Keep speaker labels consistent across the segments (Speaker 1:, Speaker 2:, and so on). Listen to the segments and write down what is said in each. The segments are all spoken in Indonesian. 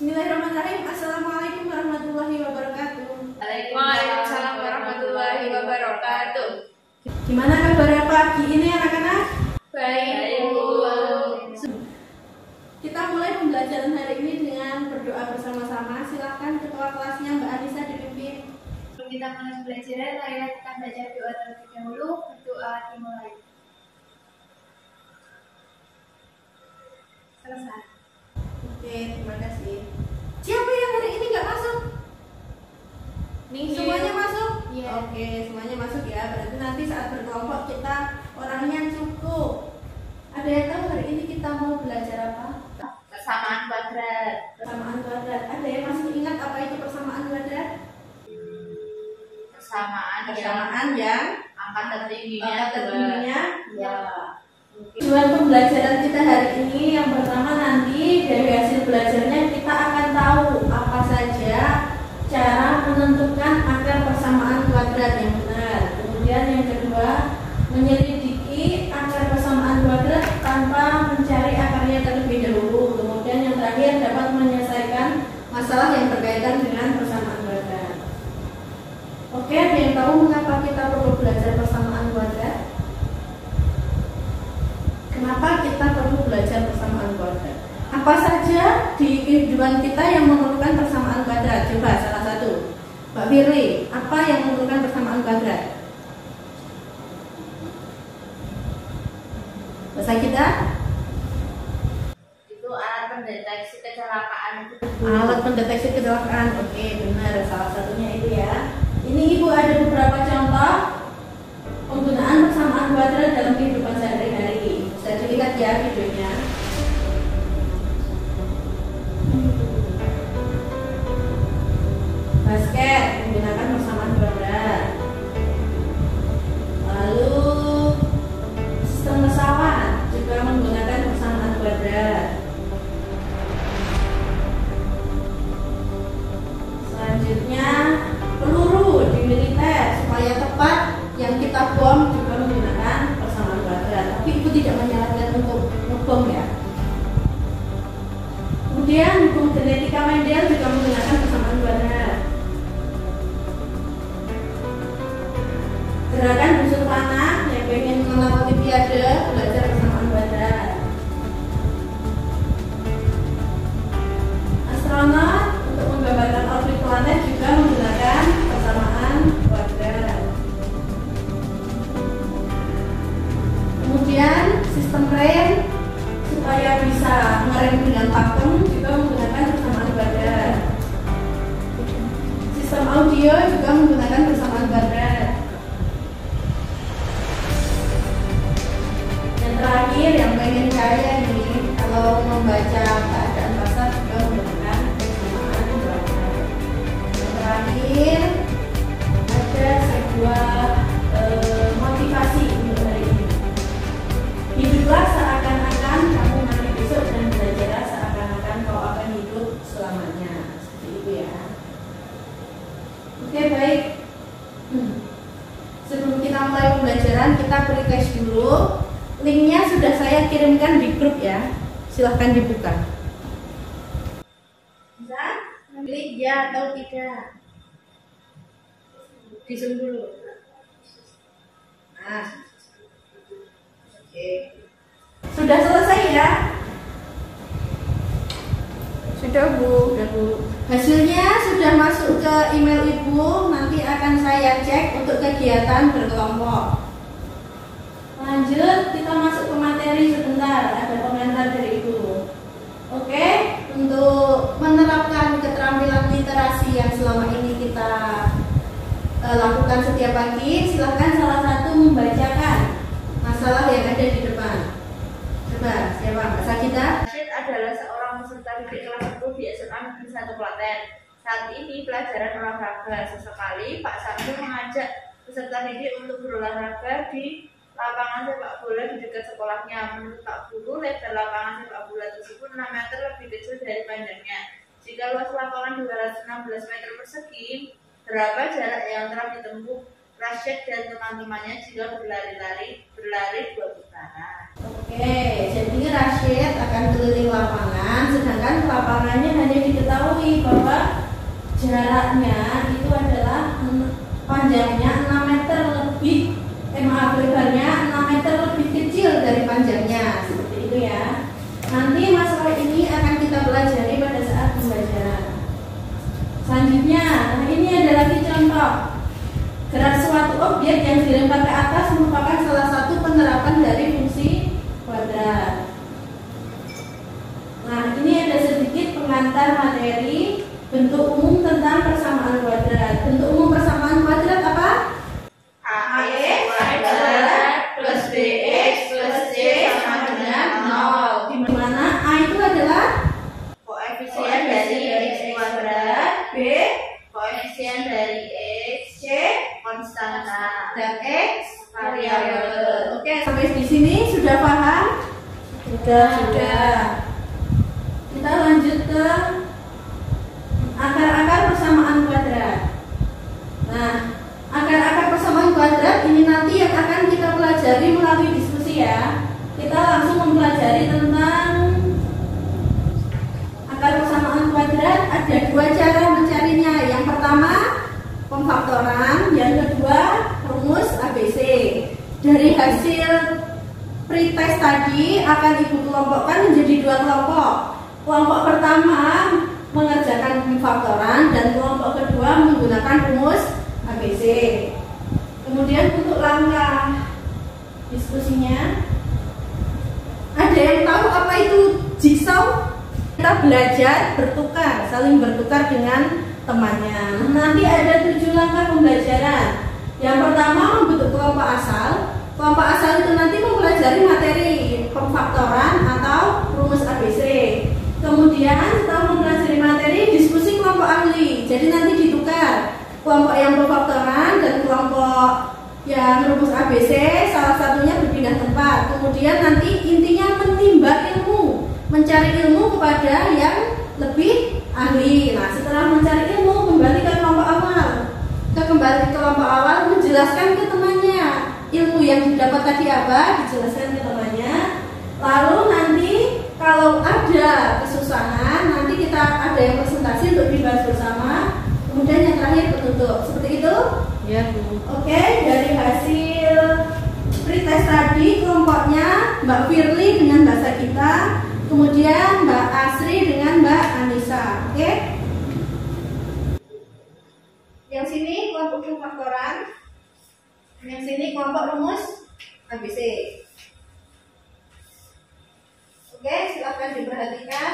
Speaker 1: Bismillahirrahmanirrahim. Assalamualaikum warahmatullahi wabarakatuh.
Speaker 2: Waalaikumsalam warahmatullahi wabarakatuh.
Speaker 1: Gimana kabarnya pagi ini anak-anak?
Speaker 2: Baik, Bu.
Speaker 1: Kita mulai pembelajaran hari ini dengan berdoa bersama-sama. Silakan ketua kelasnya Mbak Anissa dipimpin.
Speaker 3: Sebelum kita mulai belajar, marilah kita baca doa terlebih dahulu. Berdoa dimulai. Selesai.
Speaker 1: Oke, terima kasih. Siapa yang hari ini nggak masuk? Semuanya masuk?
Speaker 3: Iya.
Speaker 1: Oke, semuanya masuk ya. Berarti nanti saat berkelompok kita orangnya cukup. Ada yang tahu hari ini kita mau belajar apa?
Speaker 2: Persamaan kuadrat.
Speaker 1: Persamaan kuadrat. Ada yang masih ingat apa itu persamaan kuadrat?
Speaker 2: Persamaan
Speaker 1: yang
Speaker 2: angka tertingginya
Speaker 1: angka tertingginya
Speaker 2: dua.
Speaker 1: Tujuan pembelajaran kita hari ini yang pertama, nanti dari hasil belajarnya kita akan tahu apa saja cara menentukan akar persamaan kuadrat yang benar. Kemudian yang kedua, menyelidiki akar persamaan kuadrat tanpa mencari akarnya terlebih dahulu. Kemudian yang terakhir, dapat menyelesaikan masalah yang berkaitan dengan persamaan kuadrat. Oke, ada yang tahu mengapa kita perlu belajar persamaan kuadrat? Kenapa kita perlu belajar persamaan kuadrat? Apa saja di kehidupan kita yang memerlukan persamaan kuadrat? Coba salah satu, Mbak Firly, apa yang memerlukan persamaan kuadrat? Bahasa kita?
Speaker 2: Itu alat pendeteksi kecelakaan.
Speaker 1: Alat pendeteksi kecelakaan. Oke, benar. Salah satunya itu ya. Ini Ibu ada beberapa contoh penggunaan persamaan kuadrat dalam kehidupan sehari-hari. Bisa dilihat ya videonya. Basket menggunakan persamaan kuadrat. Lalu sistem pesawat juga menggunakan persamaan kuadrat. Selanjutnya, peluru di militer supaya tepat yang kita bom juga menggunakan persamaan kuadrat. Tapi itu tidak menyarankan untuk ngebom ya. Kemudian hukum genetika Mendel juga menggunakan persamaan kuadrat. Gerakan busur panah yang pengen menang olimpiade belajar persamaan kuadrat. Astronot untuk menggambarkan orbit planet juga menggunakan persamaan kuadrat. Kemudian sistem rem supaya bisa ngerem dengan pakem juga menggunakan persamaan kuadrat. Sistem audio juga menggunakan persamaan kuadrat. Yang terakhir, yang pengen kaya ini, kalau membaca keadaan pasar juga menggunakan persamaan kuadrat. Yang terakhir, ada sebuah motivasi untuk hari ini. Hiduplah seakan-akan kamu nanti besok, dan belajarlah seakan-akan kau akan hidup selamanya. Seperti itu ya. Oke, baik. Sebelum kita mulai pembelajaran, kita pre-test dulu. Linknya sudah saya kirimkan di grup ya. Silahkan dibuka. Bisa? Klik ya atau tidak. Di zoom dulu. Nah. Oke. Sudah selesai ya? Sudah Bu. Sudah Bu. Hasilnya sudah masuk ke email Ibu. Nanti akan saya cek untuk kegiatan berkelompok. Lanjut, kita masuk ke materi sebentar. Ada komentar dari Ibu. Oke, untuk menerapkan keterampilan literasi yang selama ini kita lakukan setiap pagi, silahkan salah satu membacakan masalah yang ada di depan. Coba, siapa? Mbak Sakita?
Speaker 2: Rashid adalah seorang peserta didik kelas 10 di SMA Negeri 1 Klaten. Saat ini pelajaran olahraga. Sesekali Pak Samsul mengajak peserta didik untuk berolahraga di lapangan sepak bola di dekat sekolahnya. Menurut Pak Guru, lebar lapangan sepak bola tersebut 6 meter lebih kecil dari panjangnya. Jika luas lapangan 216 meter persegi, berapa jarak yang telah ditempuh Rashid dan teman-temannya jika berlari 2 putaran?
Speaker 1: Oke, jadi Rashid akan keliling lapangan, sedangkan lapangannya hanya diketahui jaraknya itu adalah panjangnya 6 meter lebih, lebarnya 6 meter lebih kecil dari panjangnya, seperti itu ya. Nanti masalah ini akan kita pelajari pada saat pembelajaran. Selanjutnya, ini ada lagi contoh. Gerak suatu objek yang dilempar ke atas merupakan salah satu penerapan dari fungsi kuadrat. Nah, ini ada sedikit pengantar materi bentuk umum tentang persamaan kuadrat. Bentuk umum persamaan kuadrat apa?
Speaker 2: AX kuadrat plus BX plus C sama dengan 0.
Speaker 1: Di mana A itu adalah
Speaker 2: Koefisien dari X kuadrat, B koefisien dari X, C konstanta,
Speaker 1: dan X
Speaker 2: variabel.
Speaker 1: Oke, sampai di sini sudah paham? Sudah. Kita lanjut ke akar-akar persamaan kuadrat. Nah, akar-akar persamaan kuadrat ini nanti yang akan kita pelajari melalui diskusi ya. Kita langsung mempelajari tentang akar persamaan kuadrat. Ada dua cara mencarinya. Yang pertama, pemfaktoran. Yang kedua, rumus ABC. Dari hasil pretest tadi akan Ibu kelompokkan menjadi dua kelompok. Kelompok pertama mengerjakan pemfaktoran dan kelompok kedua menggunakan rumus ABC. Kemudian untuk langkah diskusinya, ada yang tahu apa itu jigsaw? Kita belajar bertukar, saling bertukar dengan temannya. Nanti ada 7 langkah pembelajaran. Yang pertama membentuk kelompok asal. Kelompok asal itu nanti mempelajari materi pemfaktoran atau rumus ABC. Kemudian setelah mempelajari materi, diskusi kelompok ahli. Jadi nanti ditukar kelompok yang pemfaktoran dan kelompok yang rumus ABC, salah satunya berpindah tempat. Kemudian nanti intinya menimba ilmu, mencari ilmu kepada yang lebih ahli. Nah, setelah mencari ilmu, kembali ke kelompok awal. Kembali ke kelompok awal, menjelaskan ke temannya ilmu yang didapat tadi apa, dijelaskan ke temannya. Lalu nanti kalau ada kesusahan, nanti kita ada yang presentasi untuk dibahas bersama. Kemudian yang terakhir penutup. Seperti itu?
Speaker 2: Ya, Bu.
Speaker 1: Oke, dari hasil pretest tadi kelompoknya Mbak Firly dengan Mbak Sagita, kemudian Mbak Asri dengan Mbak Anissa. Oke? Yang sini kelompok pemfaktoran, yang sini kelompok rumus ABC. Oke, silahkan diperhatikan.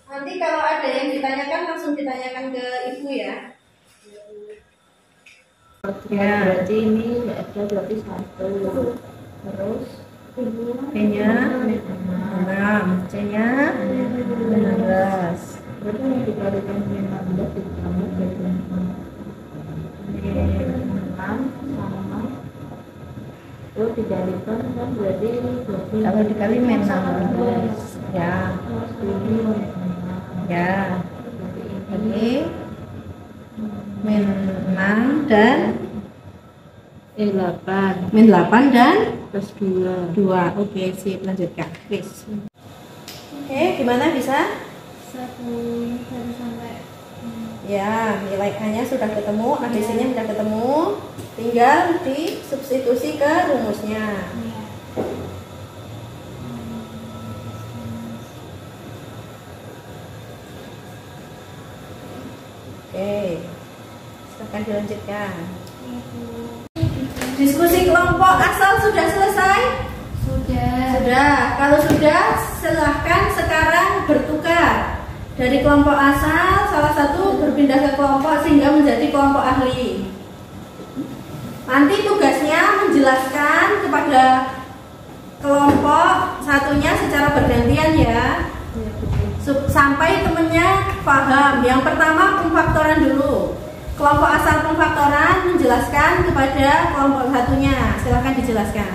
Speaker 1: Nanti kalau ada yang ditanyakan langsung ditanyakan ke Ibu ya.
Speaker 2: Ya, berarti ini ada berarti 1. Terus B-nya 6, C-nya 16. Berarti yang dibalikan 16 ditambah dengan 6 sama dikalikan kan berarti 20. Kalau dikali min 16 ya. Ya. Ini min 6 dan 8.
Speaker 1: Min 8 dan
Speaker 2: Plus 2.
Speaker 1: 2. Oke, sip, lanjutkan. Please. Oke, gimana bisa?
Speaker 3: 1 sampai
Speaker 1: Ya, nilai A-nya sudah ketemu, ABC-nya sudah ketemu. Tinggal disubstitusi ke rumusnya. Oke, silakan dilanjutkan. Diskusi kelompok asal sudah selesai? Sudah. Kalau sudah, silahkan sekarang bertukar. Dari kelompok asal, salah satu berpindah ke kelompok sehingga menjadi kelompok ahli. Nanti tugasnya menjelaskan kepada kelompok satunya secara bergantian ya, sampai temennya paham. Yang pertama pemfaktoran dulu. Kelompok asal pemfaktoran menjelaskan kepada kelompok satunya. Silahkan dijelaskan.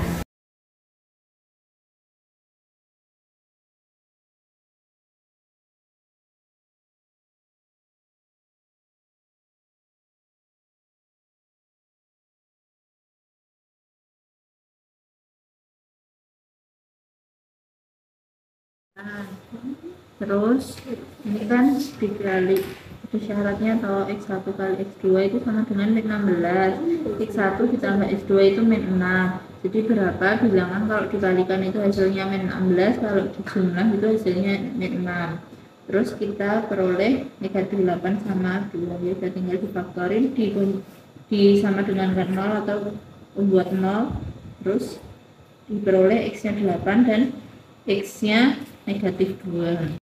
Speaker 2: Terus ini kan dikali Terus syaratnya kalau X1 kali X2 itu sama dengan min 16. X1 ditambah X2 itu min 6. Jadi berapa? Bilangan kalau dikalikan itu hasilnya min 16, kalau dijumlah itu hasilnya min 6. Terus kita peroleh negatif 8 sama 2. Ya, kita tinggal difaktorin di sama dengan 0 atau membuat 0. Terus diperoleh X nya 8 dan X nya negatif 2.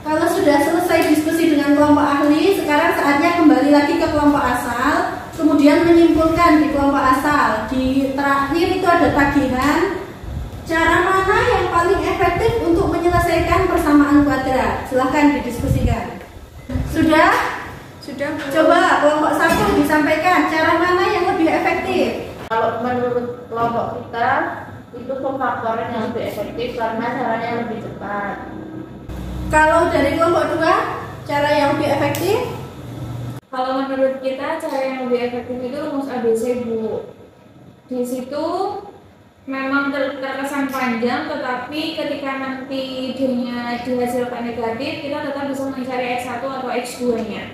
Speaker 1: Kalau sudah selesai diskusi dengan kelompok ahli, sekarang saatnya kembali lagi ke kelompok asal, kemudian menyimpulkan di kelompok asal. Di terakhir itu ada tagihan, cara mana yang paling efektif untuk menyelesaikan persamaan kuadrat. Silahkan didiskusikan. Sudah?
Speaker 3: Sudah.
Speaker 1: Coba kelompok 1 disampaikan cara mana yang lebih efektif.
Speaker 2: Kalau menurut kelompok kita itu pemfaktoran yang lebih efektif karena caranya lebih cepat.
Speaker 1: Kalau dari kelompok 2, cara yang lebih efektif?
Speaker 3: Kalau menurut kita cara yang lebih efektif itu rumus ABC, Bu. Di situ memang terkesan panjang, tetapi ketika nanti D-nya dihasilkan negatif, kita tetap bisa mencari X1 atau X2-nya.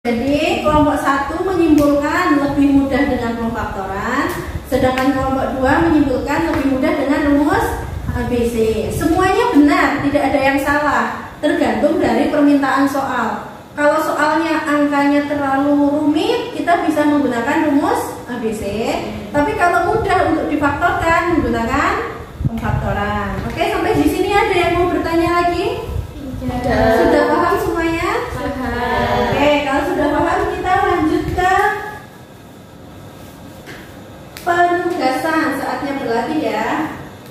Speaker 1: Jadi kelompok 1 menyimpulkan lebih mudah dengan pemfaktoran, sedangkan kelompok 2 menyimpulkan lebih mudah dengan rumus ABC. Semuanya benar, tidak ada yang salah, tergantung dari permintaan soal. Kalau soalnya angkanya terlalu rumit, kita bisa menggunakan rumus ABC. Tapi kalau mudah untuk difaktorkan, menggunakan pemfaktoran. Oke, sampai di sini ada yang mau bertanya lagi? Sudah paham semuanya? Oke, kalau sudah paham kita lanjut ke penugasan. Saatnya berlatih ya.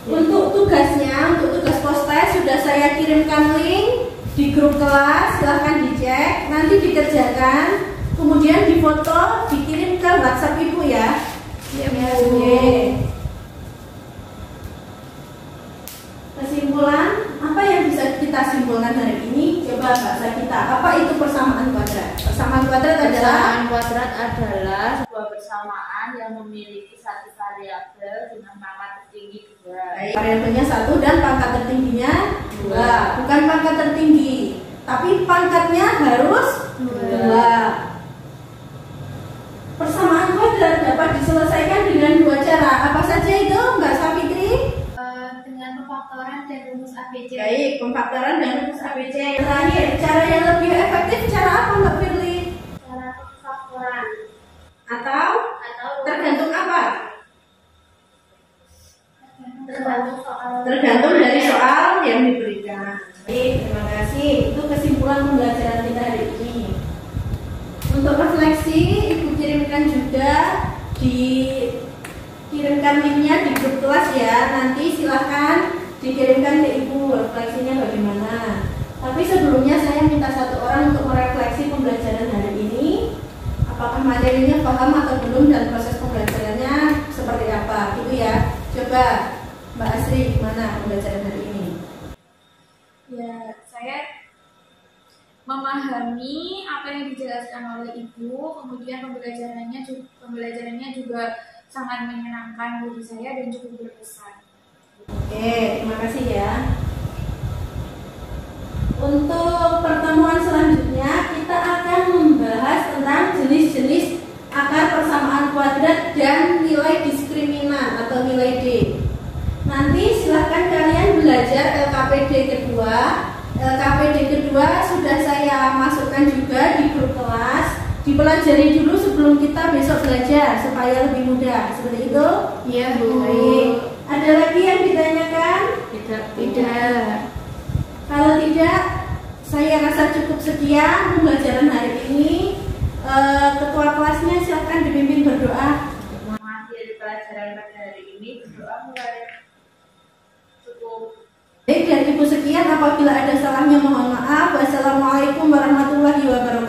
Speaker 1: Untuk tugasnya, untuk tugas post-test sudah saya kirimkan link di grup kelas, silahkan dicek, nanti dikerjakan, kemudian difoto, dikirim ke WhatsApp Ibu ya.
Speaker 3: Iya, Bu.
Speaker 1: Oke. Kesimpulan, apa yang bisa kita simpulkan hari ini? Coba bahasa kita, apa itu persamaan kuadrat? Persamaan kuadrat adalah
Speaker 2: Persamaan kuadrat adalah sebuah persamaan yang memiliki satu variabel dengan pangkat tertinggi 2.
Speaker 1: variabelnya 1 dan pangkat tertingginya 2. Bukan pangkat tertinggi, tapi pangkatnya harus 2. Persamaan kuadrat dapat diselesaikan dengan 2 cara. Apa saja itu, Mbak Safitri?
Speaker 3: Dengan pemfaktoran dan rumus ABC.
Speaker 1: Baik, pemfaktoran dan rumus ABC. Terakhir, cara yang lebih efektif cara apa, Mbak Firly?
Speaker 3: Cara pemfaktoran
Speaker 1: Atau tergantung apa?
Speaker 3: tergantung soal.
Speaker 1: Tergantung dari soal yang diberikan. Baik, terima kasih. Itu kesimpulan pembelajaran kita hari ini. Untuk refleksi, Ibu kirimkan juga dikirimkan linknya di grup kelas ya. Nanti silahkan dikirimkan ke Ibu refleksinya bagaimana. Tapi sebelumnya saya minta satu orang untuk merefleksi pembelajaran hari ini. Apakah materinya paham atau belum dan proses pembelajarannya seperti apa, gitu ya. Coba Mbak Asri, gimana pembelajaran hari ini?
Speaker 3: Ya, saya memahami apa yang dijelaskan oleh Ibu, kemudian pembelajarannya juga sangat menyenangkan bagi saya dan cukup berkesan.
Speaker 1: Oke, terima kasih ya. Untuk pertemuan selanjutnya kita akan membahas tentang jenis-jenis akar persamaan kuadrat dan nilai diskriminan atau nilai D. Nanti silahkan kalian belajar LKPD kedua. LKPD kedua sudah saya masukkan juga di grup kelas. Dipelajari dulu sebelum kita besok belajar supaya lebih mudah. Seperti itu?
Speaker 3: Iya, Bu.
Speaker 1: Baik. Ada lagi yang ditanyakan?
Speaker 3: Tidak.
Speaker 1: Kalau tidak, saya rasa cukup sekian pembelajaran hari ini. Ketua kelasnya silakan dipimpin berdoa.
Speaker 2: Mengakhiri pelajaran pada hari ini, berdoa mulai cukup.
Speaker 1: Baik, dan Ibu sekian. Apabila ada salahnya mohon maaf. Wassalamualaikum warahmatullahi wabarakatuh.